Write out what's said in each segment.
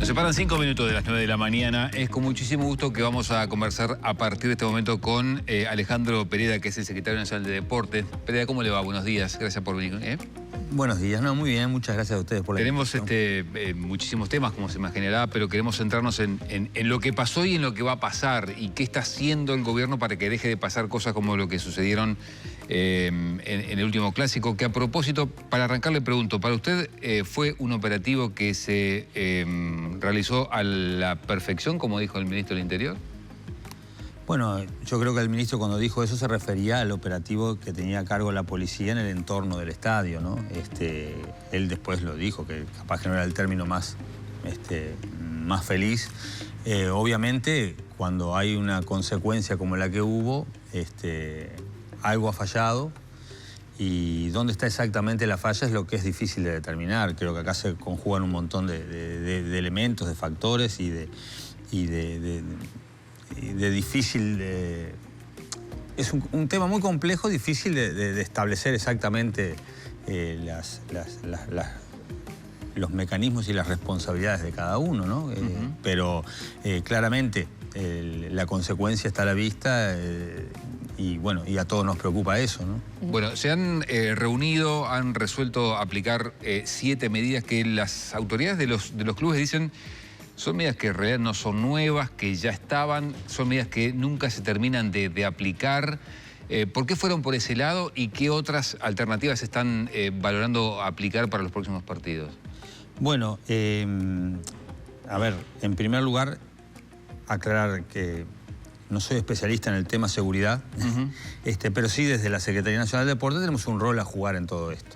separan 5 minutos de las 9 de la mañana. Es con muchísimo gusto que vamos a conversar a partir de este momento con Alejandro Pereda, que es el secretario nacional de Deportes. Pereda, ¿cómo le va? Buenos días, gracias por venir. Buenos días, no, muy bien, muchas gracias a ustedes por la invitación. Tenemos muchísimos temas, como se imaginará, pero queremos centrarnos en lo que pasó y en lo que va a pasar y qué está haciendo el gobierno para que deje de pasar cosas como lo que sucedieron en el último clásico. Que a propósito, para arrancar le pregunto, ¿para usted fue un operativo que se realizó a la perfección, como dijo el ministro del Interior? Bueno, yo creo que el ministro cuando dijo eso se refería al operativo que tenía a cargo la policía en el entorno del estadio, ¿no? Él después lo dijo, que capaz que no era el término más feliz. Obviamente, cuando hay una consecuencia como la que hubo, algo ha fallado. Y dónde está exactamente la falla es lo que es difícil de determinar. Creo que acá se conjugan un montón de elementos, de factores y de difícil... Es un tema muy complejo, difícil de establecer exactamente los mecanismos y las responsabilidades de cada uno, ¿no? Pero claramente la consecuencia está a la vista y bueno, y a todos nos preocupa eso, ¿no? Bueno, se han reunido, han resuelto aplicar 7 medidas que las autoridades de los clubes dicen son medidas que en realidad no son nuevas, que ya estaban, son medidas que nunca se terminan de aplicar. ¿Por qué fueron por ese lado y qué otras alternativas están valorando aplicar para los próximos partidos? Bueno, a ver, en primer lugar, aclarar que no soy especialista en el tema seguridad, pero sí desde la Secretaría Nacional de Deportes tenemos un rol a jugar en todo esto.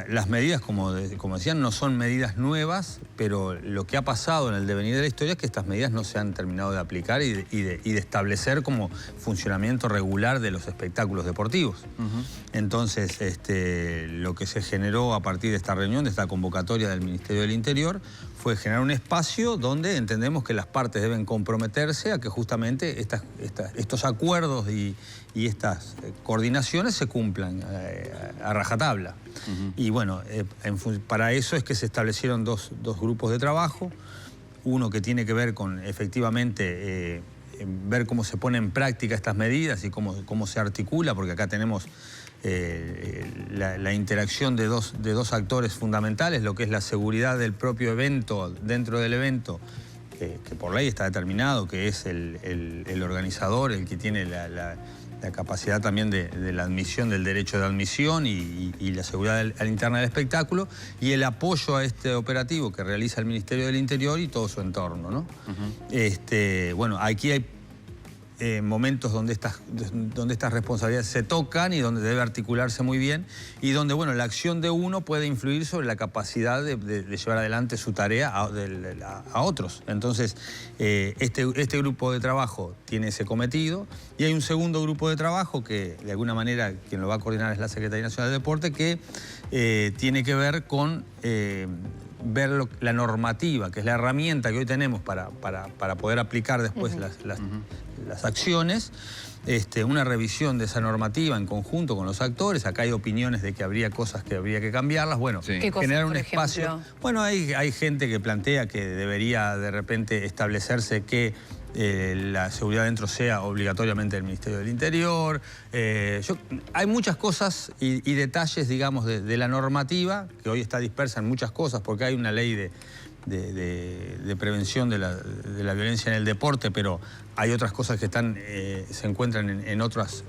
Las medidas, como decían, no son medidas nuevas, pero lo que ha pasado en el devenir de la historia es que estas medidas no se han terminado de aplicar y de establecer como funcionamiento regular de los espectáculos deportivos. Entonces, lo que se generó a partir de esta reunión, de esta convocatoria del Ministerio del Interior, fue generar un espacio donde entendemos que las partes deben comprometerse a que justamente estos acuerdos y estas coordinaciones se cumplan a rajatabla. Y bueno, para eso es que se establecieron dos grupos de trabajo. Uno que tiene que ver con, efectivamente, ver cómo se ponen en práctica estas medidas y cómo se articula, porque acá tenemos la interacción de dos actores fundamentales, lo que es la seguridad del propio evento, dentro del evento, que por ley está determinado, que es el organizador, el que tiene la capacidad también de la admisión, del derecho de admisión y la seguridad interna del espectáculo, y el apoyo a este operativo que realiza el Ministerio del Interior y todo su entorno, ¿no? Bueno, aquí hay momentos donde estas responsabilidades se tocan y donde debe articularse muy bien y donde, bueno, la acción de uno puede influir sobre la capacidad de llevar adelante su tarea a otros. Entonces, este grupo de trabajo tiene ese cometido y hay un segundo grupo de trabajo que, de alguna manera, quien lo va a coordinar es la Secretaría Nacional de Deporte, que tiene que ver con ver la normativa, que es la herramienta que hoy tenemos para poder aplicar después las acciones, una revisión de esa normativa en conjunto con los actores. Acá hay opiniones de que habría cosas que habría que cambiarlas. Bueno, generar un espacio. Bueno, hay gente que plantea que debería de repente establecerse que la seguridad dentro sea obligatoriamente del Ministerio del Interior. Hay muchas cosas y detalles, digamos, de la normativa, que hoy está dispersa en muchas cosas, porque hay una ley de prevención de la violencia en el deporte, pero hay otras cosas que se encuentran en otras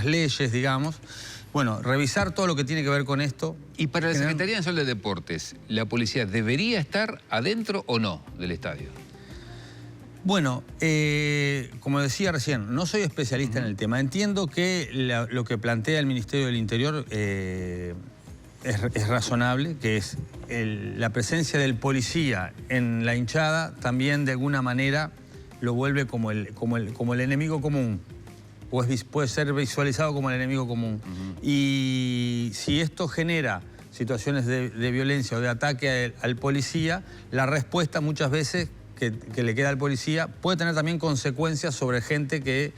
leyes, digamos. Bueno, revisar todo lo que tiene que ver con esto. Y para la Secretaría Nacional de Deportes, ¿la policía debería estar adentro o no del estadio? Bueno, como decía recién, no soy especialista en el tema. Entiendo que lo que plantea el Ministerio del Interior es razonable, que es la presencia del policía en la hinchada también de alguna manera lo vuelve como el enemigo común. Puede ser visualizado como el enemigo común. Y si esto genera situaciones de violencia o de ataque al policía, la respuesta muchas veces que le queda al policía puede tener también consecuencias sobre gente que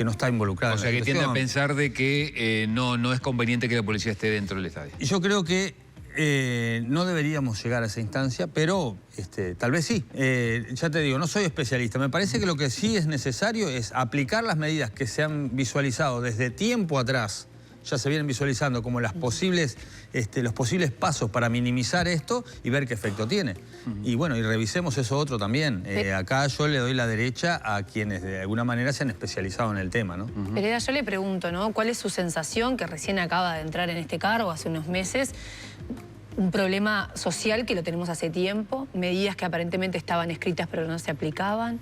no está involucrada. O sea, que tiende a pensar de que no es conveniente que la policía esté dentro del estadio. Yo creo que no deberíamos llegar a esa instancia, pero tal vez sí. Ya te digo, no soy especialista. Me parece que lo que sí es necesario es aplicar las medidas que se han visualizado desde tiempo atrás. Ya se vienen visualizando como los posibles pasos para minimizar esto y ver qué efecto tiene. Y bueno, y revisemos eso otro también. Acá yo le doy la derecha a quienes de alguna manera se han especializado en el tema, ¿no? Pereda, yo le pregunto, ¿no? ¿Cuál es su sensación, que recién acaba de entrar en este cargo hace unos meses? Un problema social que lo tenemos hace tiempo, medidas que aparentemente estaban escritas pero no se aplicaban.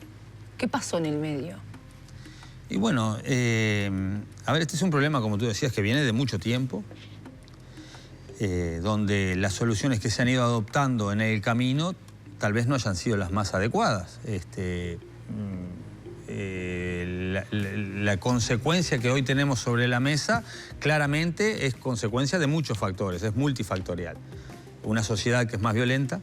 ¿Qué pasó en el medio? Y bueno, a ver, este es un problema, como tú decías, que viene de mucho tiempo, donde las soluciones que se han ido adoptando en el camino tal vez no hayan sido las más adecuadas. La consecuencia que hoy tenemos sobre la mesa claramente es consecuencia de muchos factores, es multifactorial. Una sociedad que es más violenta,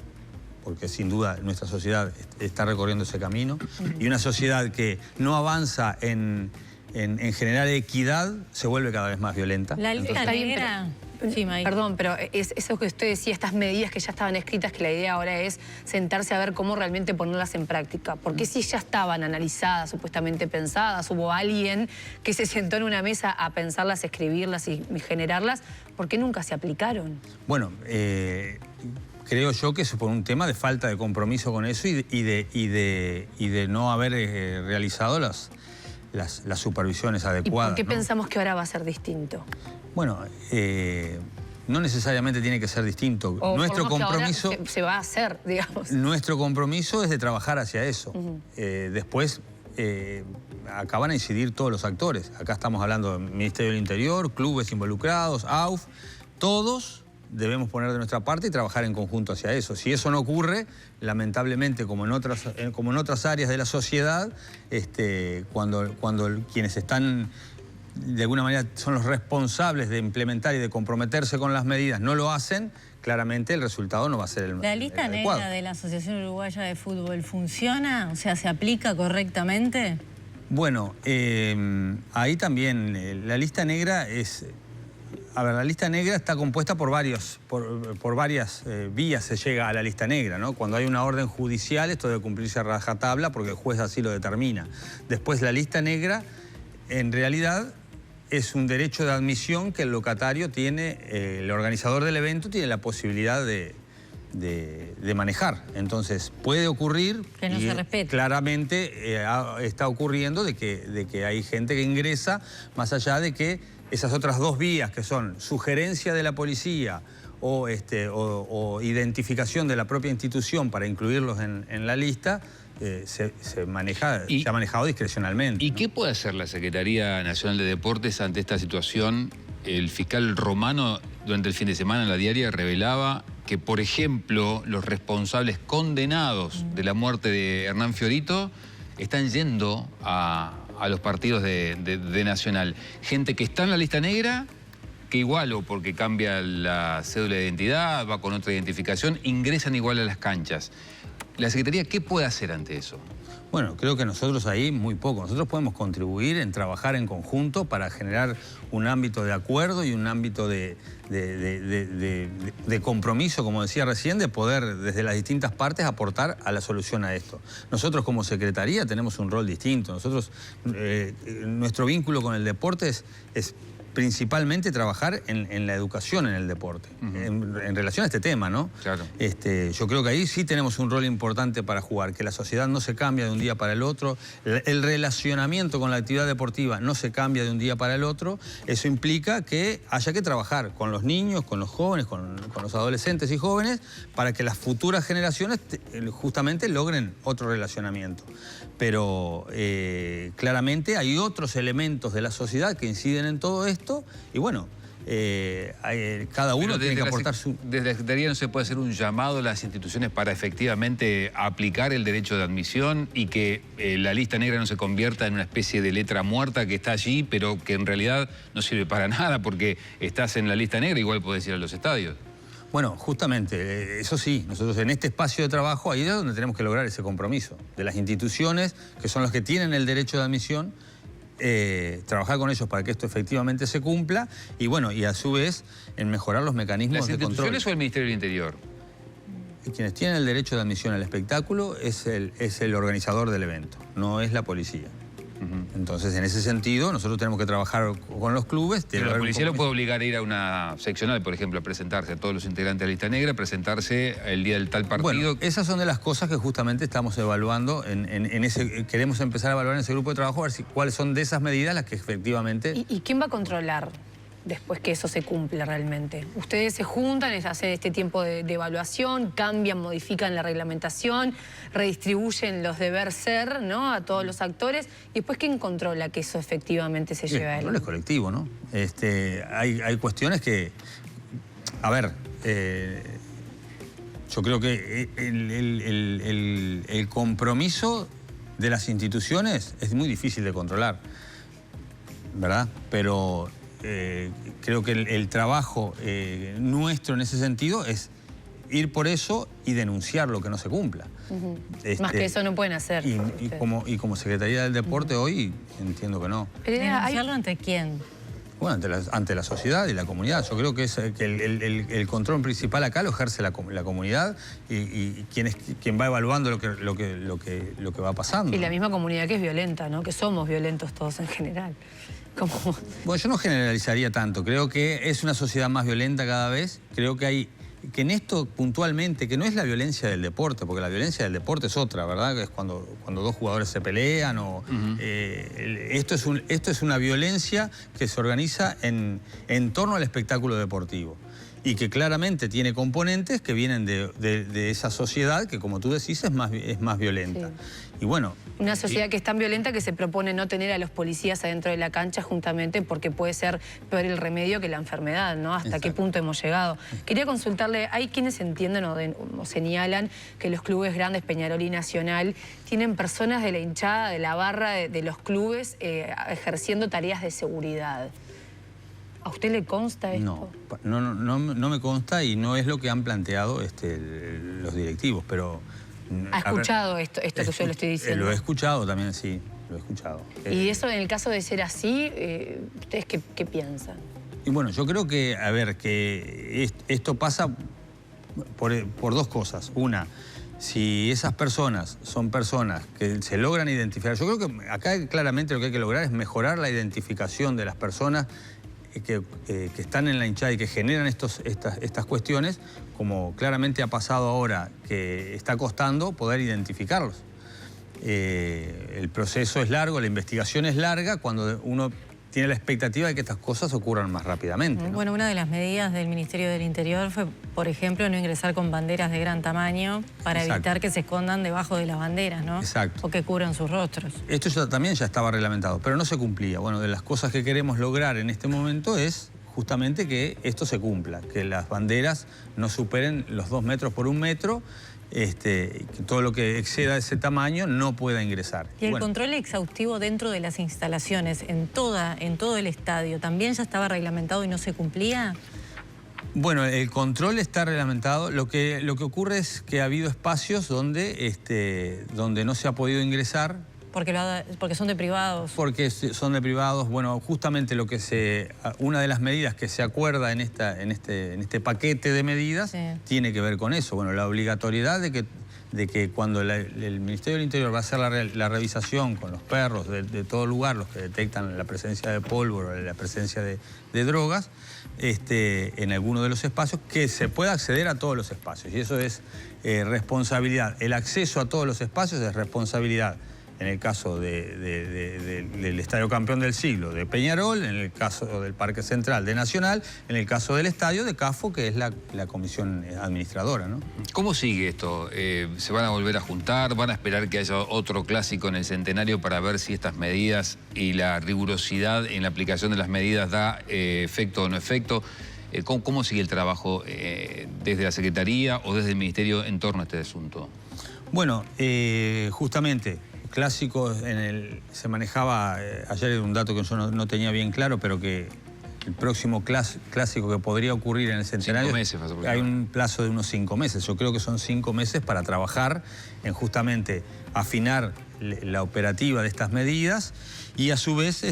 porque sin duda nuestra sociedad está recorriendo ese camino, y una sociedad que no avanza en generar equidad se vuelve cada vez más violenta. La lista negra... Sí, May. Perdón, pero es eso que usted decía, estas medidas que ya estaban escritas, que la idea ahora es sentarse a ver cómo realmente ponerlas en práctica. Porque si ya estaban analizadas, supuestamente pensadas, hubo alguien que se sentó en una mesa a pensarlas, escribirlas y generarlas, ¿por qué nunca se aplicaron? Bueno, creo yo que es por un tema de falta de compromiso con eso y de no haber realizado las supervisiones adecuadas. ¿Y por qué ¿no? pensamos que ahora va a ser distinto? Bueno, no necesariamente tiene que ser distinto. Nuestro compromiso se va a hacer, digamos. Nuestro compromiso es de trabajar hacia eso. Después acaban a incidir todos los actores. Acá estamos hablando del Ministerio del Interior, clubes involucrados, AUF, todos debemos poner de nuestra parte y trabajar en conjunto hacia eso. Si eso no ocurre, lamentablemente, como en otras áreas de la sociedad, cuando quienes están, de alguna manera, son los responsables de implementar y de comprometerse con las medidas, no lo hacen, claramente el resultado no va a ser el adecuado. ¿La lista negra de la Asociación Uruguaya de Fútbol funciona? O sea, ¿se aplica correctamente? Bueno, ahí también, la lista negra es... A ver, la lista negra está compuesta por varias vías se llega a la lista negra, ¿no? Cuando hay una orden judicial, esto debe cumplirse a rajatabla porque el juez así lo determina. Después, la lista negra, en realidad, es un derecho de admisión que el locatario tiene, el organizador del evento tiene la posibilidad de manejar. Entonces, puede ocurrir... Que no se respete. Claramente está ocurriendo de que hay gente que ingresa, más allá de que esas otras dos vías, que son sugerencia de la policía o identificación de la propia institución para incluirlos en la lista, se ha manejado discrecionalmente. ¿Y ¿no? qué puede hacer la Secretaría Nacional de Deportes ante esta situación? El fiscal Romano, durante el fin de semana en la diaria, revelaba que, por ejemplo, los responsables condenados de la muerte de Hernán Fiorito están yendo a los partidos de Nacional. Gente que está en la lista negra, que igual, o porque cambia la cédula de identidad, va con otra identificación, ingresan igual a las canchas. ¿La Secretaría qué puede hacer ante eso? Bueno, creo que nosotros ahí muy poco. Nosotros podemos contribuir en trabajar en conjunto para generar un ámbito de acuerdo y un ámbito de compromiso, como decía recién, de poder desde las distintas partes aportar a la solución a esto. Nosotros como Secretaría tenemos un rol distinto. Nosotros, nuestro vínculo con el deporte es principalmente trabajar en la educación en el deporte, en relación a este tema, ¿no? Claro. Yo creo que ahí sí tenemos un rol importante para jugar, que la sociedad no se cambia de un día para el otro, el relacionamiento con la actividad deportiva no se cambia de un día para el otro. Eso implica que haya que trabajar con los niños, con los jóvenes, con los adolescentes y jóvenes, para que las futuras generaciones justamente logren otro relacionamiento. Pero claramente hay otros elementos de la sociedad que inciden en todo esto y bueno, cada uno tiene que aportar su... Desde la Secretaría no se puede hacer un llamado a las instituciones para efectivamente aplicar el derecho de admisión y que la lista negra no se convierta en una especie de letra muerta que está allí, pero que en realidad no sirve para nada porque estás en la lista negra, igual podés ir a los estadios. Bueno, justamente, eso sí, nosotros en este espacio de trabajo ahí es donde tenemos que lograr ese compromiso de las instituciones, que son las que tienen el derecho de admisión, trabajar con ellos para que esto efectivamente se cumpla y bueno, y a su vez en mejorar los mecanismos de control. ¿Las instituciones o el Ministerio del Interior? Quienes tienen el derecho de admisión al espectáculo es el organizador del evento, no es la policía. Entonces, en ese sentido, nosotros tenemos que trabajar con los clubes. Pero la policía lo puede obligar a ir a una seccional, por ejemplo, a presentarse a todos los integrantes de la lista negra, presentarse el día del tal partido. Bueno, esas son de las cosas que justamente estamos evaluando, queremos empezar a evaluar en ese grupo de trabajo, a ver cuáles son de esas medidas las que efectivamente... ¿Y quién va a controlar después que eso se cumpla realmente? Ustedes se juntan, hacen este tiempo de evaluación, cambian, modifican la reglamentación, redistribuyen los deber ser, ¿no?, a todos los actores, y después ¿quién controla que eso efectivamente se lleve a él? El control es colectivo, ¿no? Hay cuestiones que... A ver, yo creo que el compromiso de las instituciones es muy difícil de controlar, ¿verdad? Pero... creo que el trabajo nuestro en ese sentido es ir por eso y denunciar lo que no se cumpla. Más que eso no pueden hacer. Y como Secretaría del Deporte hoy entiendo que no. ¿Denunciarlo ante quién? Bueno, ante la sociedad y la comunidad. Yo creo que el control principal acá lo ejerce la comunidad y quien va evaluando lo que va pasando. Y la misma comunidad que es violenta, ¿no? Que somos violentos todos en general. Bueno, yo no generalizaría tanto. Creo que es una sociedad más violenta cada vez. Creo que en esto puntualmente, que no es la violencia del deporte, porque la violencia del deporte es otra, ¿verdad? Que es cuando dos jugadores se pelean o... esto es una violencia que se organiza en torno al espectáculo deportivo y que claramente tiene componentes que vienen de esa sociedad que, como tú decís, es más violenta. Sí. Y bueno... Una sociedad que es tan violenta que se propone no tener a los policías adentro de la cancha justamente porque puede ser peor el remedio que la enfermedad, ¿no? Hasta qué punto hemos llegado. Quería consultarle, hay quienes entienden o señalan que los clubes grandes, Peñarol y Nacional, tienen personas de la hinchada, de la barra de los clubes ejerciendo tareas de seguridad. ¿A usted le consta esto? No me consta y no es lo que han planteado los directivos, pero... ¿Ha escuchado esto que yo le estoy diciendo? Lo he escuchado también, sí, lo he escuchado. Y eso, en el caso de ser así, ¿ustedes qué piensan? Y bueno, yo creo que, a ver, que esto pasa por dos cosas. Una, si esas personas son personas que se logran identificar, yo creo que acá claramente lo que hay que lograr es mejorar la identificación de las personas que están en la hinchada y que generan estas cuestiones, como claramente ha pasado ahora, que está costando poder identificarlos. El proceso es largo, la investigación es larga, cuando uno tiene la expectativa de que estas cosas ocurran más rápidamente, ¿no? Bueno, una de las medidas del Ministerio del Interior fue, por ejemplo, no ingresar con banderas de gran tamaño para evitar que se escondan debajo de las banderas, ¿no? Exacto. O que cubran sus rostros. Esto también ya estaba reglamentado, pero no se cumplía. Bueno, de las cosas que queremos lograr en este momento es justamente que esto se cumpla, que las banderas no superen los 2 metros por 1 metro, que todo lo que exceda ese tamaño no pueda ingresar. ¿Y el control exhaustivo dentro de las instalaciones, en todo el estadio, también ya estaba reglamentado y no se cumplía? Bueno, el control está reglamentado. Lo que ocurre es que ha habido espacios donde no se ha podido ingresar. Porque son de privados. Porque son de privados. Bueno, justamente una de las medidas que se acuerda en este paquete de medidas tiene que ver con eso. Bueno, la obligatoriedad de que cuando el Ministerio del Interior va a hacer la revisación con los perros de todo lugar, los que detectan la presencia de pólvora, la presencia de drogas, en alguno de los espacios, que se pueda acceder a todos los espacios. Y eso es responsabilidad. El acceso a todos los espacios es responsabilidad. En el caso del Estadio Campeón del Siglo de Peñarol, en el caso del Parque Central de Nacional, en el caso del estadio de CAFO, que es la comisión administradora, ¿no? ¿Cómo sigue esto? ¿Se van a volver a juntar? ¿Van a esperar que haya otro clásico en el centenario para ver si estas medidas y la rigurosidad en la aplicación de las medidas da efecto o no efecto? ¿Cómo sigue el trabajo desde la Secretaría o desde el Ministerio en torno a este asunto? Bueno, justamente... Clásico, se manejaba, ayer era un dato que yo no tenía bien claro, pero que el próximo clásico que podría ocurrir en el centenario, 5 meses, hay un plazo de unos 5 meses. Yo creo que son 5 meses para trabajar en justamente afinar la operativa de estas medidas y a su vez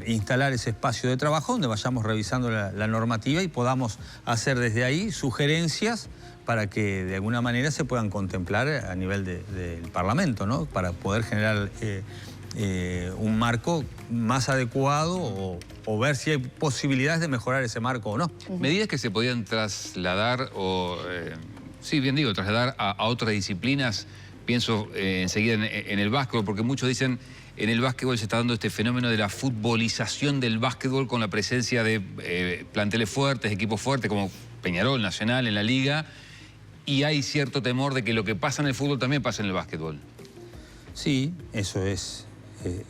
instalar ese espacio de trabajo donde vayamos revisando la normativa y podamos hacer desde ahí sugerencias para que de alguna manera se puedan contemplar a nivel del Parlamento, ¿no? Para poder generar un marco más adecuado o ver si hay posibilidades de mejorar ese marco o no. Medidas que se podían trasladar sí, bien digo, trasladar a otras disciplinas. Pienso enseguida en el básquetbol, porque muchos dicen en el básquetbol se está dando este fenómeno de la futbolización del básquetbol con la presencia de planteles fuertes, equipos fuertes como Peñarol, Nacional, en la liga, y hay cierto temor de que lo que pasa en el fútbol también pasa en el básquetbol. Sí, eso es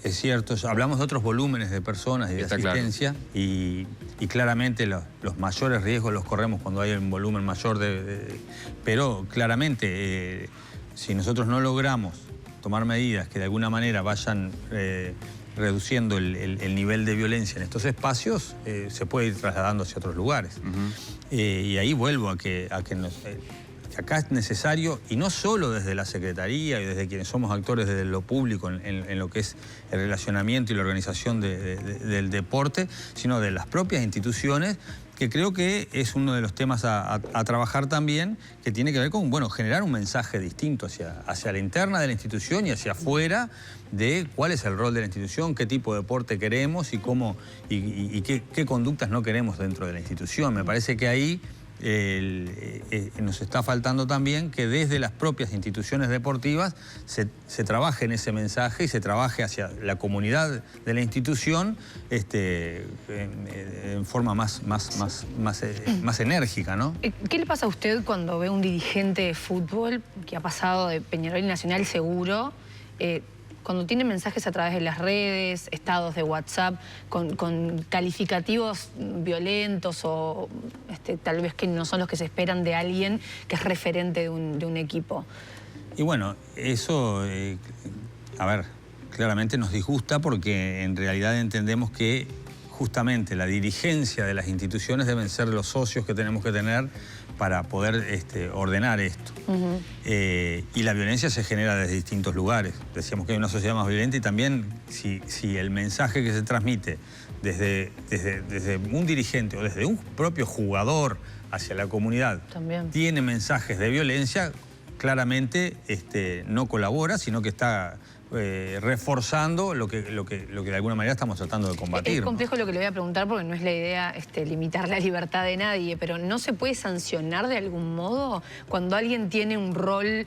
cierto. Hablamos de otros volúmenes de personas y de asistencia, claro. Y claramente los mayores riesgos los corremos cuando hay un volumen mayor pero claramente si nosotros no logramos tomar medidas que de alguna manera vayan reduciendo el nivel de violencia en estos espacios, se puede ir trasladando hacia otros lugares. Y ahí vuelvo a que acá es necesario, y no solo desde la Secretaría y desde quienes somos actores desde lo público en lo que es el relacionamiento y la organización del deporte, sino de las propias instituciones, que creo que es uno de los temas a trabajar también, que tiene que ver con, bueno, generar un mensaje distinto hacia la interna de la institución y hacia afuera de cuál es el rol de la institución, qué tipo de deporte queremos y cómo y qué conductas no queremos dentro de la institución. Me parece que ahí nos está faltando también que desde las propias instituciones deportivas se trabaje en ese mensaje y se trabaje hacia la comunidad de la institución en forma más enérgica, ¿no? ¿Qué le pasa a usted cuando ve un dirigente de fútbol que ha pasado de Peñarol y Nacional seguro, cuando tiene mensajes a través de las redes, estados de WhatsApp, con calificativos violentos o tal vez que no son los que se esperan de alguien que es referente de un equipo? Y bueno, eso, a ver, claramente nos disgusta porque en realidad entendemos que justamente la dirigencia de las instituciones deben ser los socios que tenemos que tener para poder ordenar esto. Y la violencia se genera desde distintos lugares. Decíamos que hay una sociedad más violenta y también si el mensaje que se transmite desde un dirigente o desde un propio jugador hacia la comunidad tiene mensajes de violencia, claramente no colabora, sino que está reforzando lo que de alguna manera estamos tratando de combatir. Es complejo, ¿no? Lo que le voy a preguntar porque no es la idea limitar la libertad de nadie, pero ¿no se puede sancionar de algún modo cuando alguien tiene un rol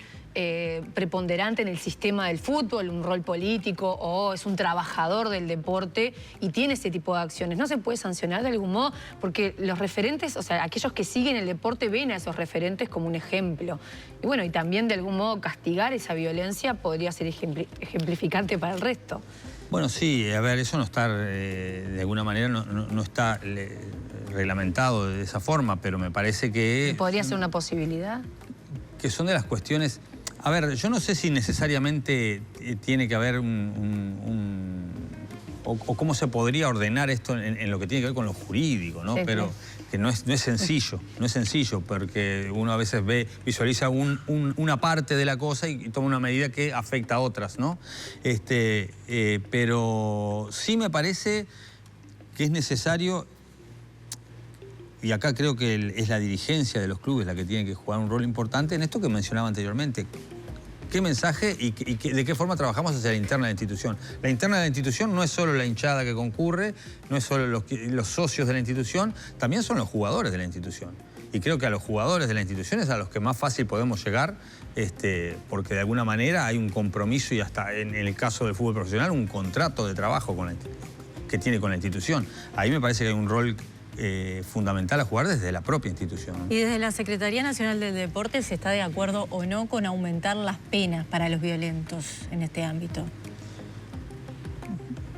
preponderante en el sistema del fútbol, un rol político o es un trabajador del deporte y tiene ese tipo de acciones? ¿No se puede sancionar de algún modo? Porque los referentes, o sea, aquellos que siguen el deporte ven a esos referentes como un ejemplo. Y bueno, y también de algún modo castigar esa violencia podría ser ejemplificante para el resto. Bueno, sí, a ver, eso no está, de alguna manera, no está reglamentado de esa forma, pero me parece que... ¿Podría ser una posibilidad? Que son de las cuestiones... A ver, yo no sé si necesariamente tiene que haber o cómo se podría ordenar esto en lo que tiene que ver con lo jurídico, ¿no? Sí, pero que no es sencillo, porque uno a veces visualiza una parte de la cosa y toma una medida que afecta a otras, ¿no? Pero sí me parece que es necesario, y acá creo que es la dirigencia de los clubes la que tiene que jugar un rol importante en esto que mencionaba anteriormente. ¿Qué mensaje y de qué forma trabajamos hacia la interna de la institución? La interna de la institución no es solo la hinchada que concurre, no es solo los socios de la institución, también son los jugadores de la institución. Y creo que a los jugadores de la institución es a los que más fácil podemos llegar, porque de alguna manera hay un compromiso y hasta en el caso del fútbol profesional un contrato de trabajo que tiene con la institución. Ahí me parece que hay un rol fundamental a jugar desde la propia institución, ¿no? Y desde la Secretaría Nacional del Deporte, ¿se está de acuerdo o no con aumentar las penas para los violentos en este ámbito?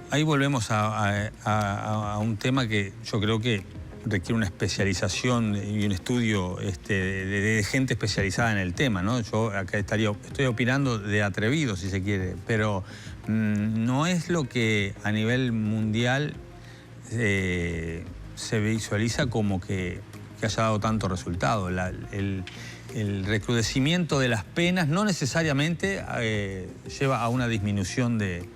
Ahí volvemos a un tema que yo creo que requiere una especialización y un estudio de gente especializada en el tema, ¿no? Yo acá estoy opinando de atrevido, si se quiere, pero no es lo que a nivel mundial se visualiza como que haya dado tanto resultado. el recrudecimiento de las penas no necesariamente lleva a una disminución de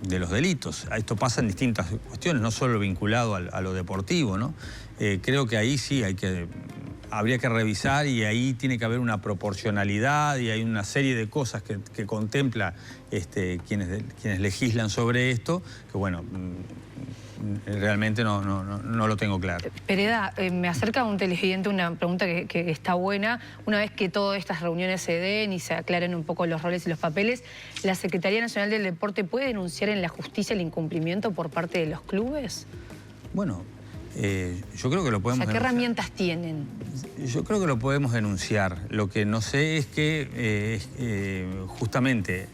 los delitos. Esto pasa en distintas cuestiones, no solo vinculado a lo deportivo, ¿no? Creo que ahí sí habría que revisar, y ahí tiene que haber una proporcionalidad, y hay una serie de cosas que contempla quienes legislan sobre esto, que bueno, realmente no lo tengo claro. Pereda, me acerca a un televidente una pregunta que está buena. Una vez que todas estas reuniones se den y se aclaren un poco los roles y los papeles, ¿la Secretaría Nacional del Deporte puede denunciar en la justicia el incumplimiento por parte de los clubes? Bueno, yo creo que lo podemos O sea, ¿qué denunciar. herramientas tienen? Yo creo que lo podemos denunciar. Lo que no sé es que justamente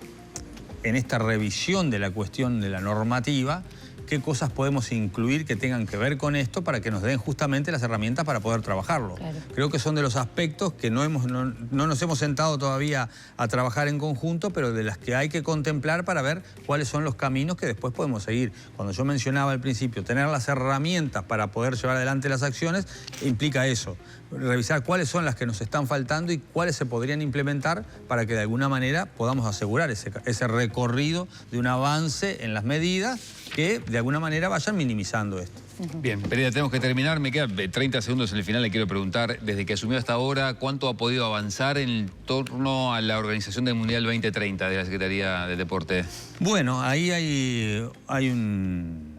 en esta revisión de la cuestión de la normativa, qué cosas podemos incluir que tengan que ver con esto para que nos den justamente las herramientas para poder trabajarlo. Claro. Creo que son de los aspectos que no nos hemos sentado todavía a trabajar en conjunto, pero de las que hay que contemplar para ver cuáles son los caminos que después podemos seguir. Cuando yo mencionaba al principio, tener las herramientas para poder llevar adelante las acciones, implica eso. Revisar cuáles son las que nos están faltando y cuáles se podrían implementar para que de alguna manera podamos asegurar ese recorrido de un avance en las medidas que de alguna manera vayan minimizando esto. Bien, Pereda, tenemos que terminar. Me quedan 30 segundos en el final. Le quiero preguntar, desde que asumió hasta ahora, ¿cuánto ha podido avanzar en torno a la organización del Mundial 2030 de la Secretaría de Deporte? Bueno, ahí hay un...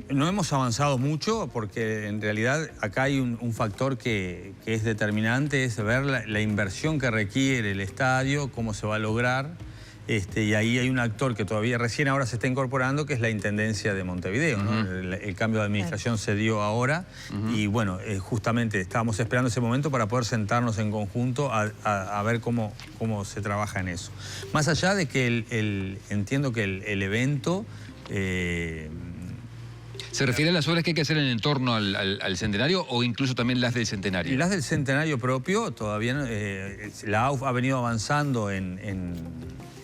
No hemos avanzado mucho porque en realidad acá hay un factor que es determinante, es ver la inversión que requiere el estadio, cómo se va a lograr. Y ahí hay un actor que todavía recién ahora se está incorporando, que es la Intendencia de Montevideo, ¿no? El cambio de administración se dio ahora y bueno, justamente estábamos esperando ese momento para poder sentarnos en conjunto a ver cómo se trabaja en eso. Más allá de que entiendo que el evento... ¿Se refiere a las obras que hay que hacer en entorno al centenario o incluso también las del centenario? Las del centenario propio todavía la AUF ha venido avanzando en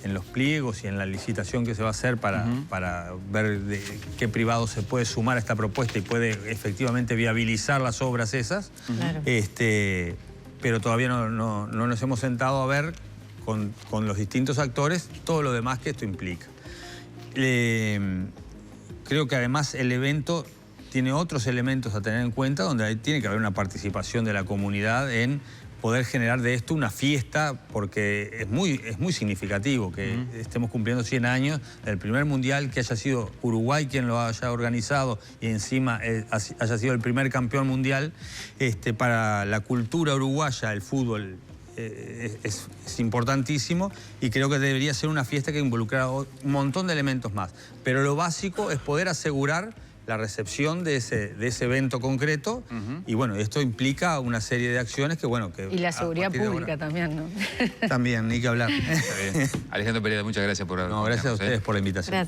los pliegos y en la licitación que se va a hacer para ver qué privado se puede sumar a esta propuesta y puede efectivamente viabilizar las obras esas. Claro. Pero todavía no nos hemos sentado a ver con los distintos actores todo lo demás que esto implica. Creo que además el evento tiene otros elementos a tener en cuenta, donde tiene que haber una participación de la comunidad en poder generar de esto una fiesta, porque es muy significativo que estemos cumpliendo 100 años del primer mundial, que haya sido Uruguay quien lo haya organizado y encima haya sido el primer campeón mundial. Para la cultura uruguaya, el fútbol es importantísimo y creo que debería ser una fiesta que involucrara un montón de elementos más. Pero lo básico es poder asegurar la recepción de ese evento concreto y bueno, esto implica una serie de acciones que bueno... Y la seguridad pública también, ¿no? También, ni que hablar. Está bien. Alejandro Pereda, muchas gracias por haber No, gracias a ustedes por la invitación. Gracias.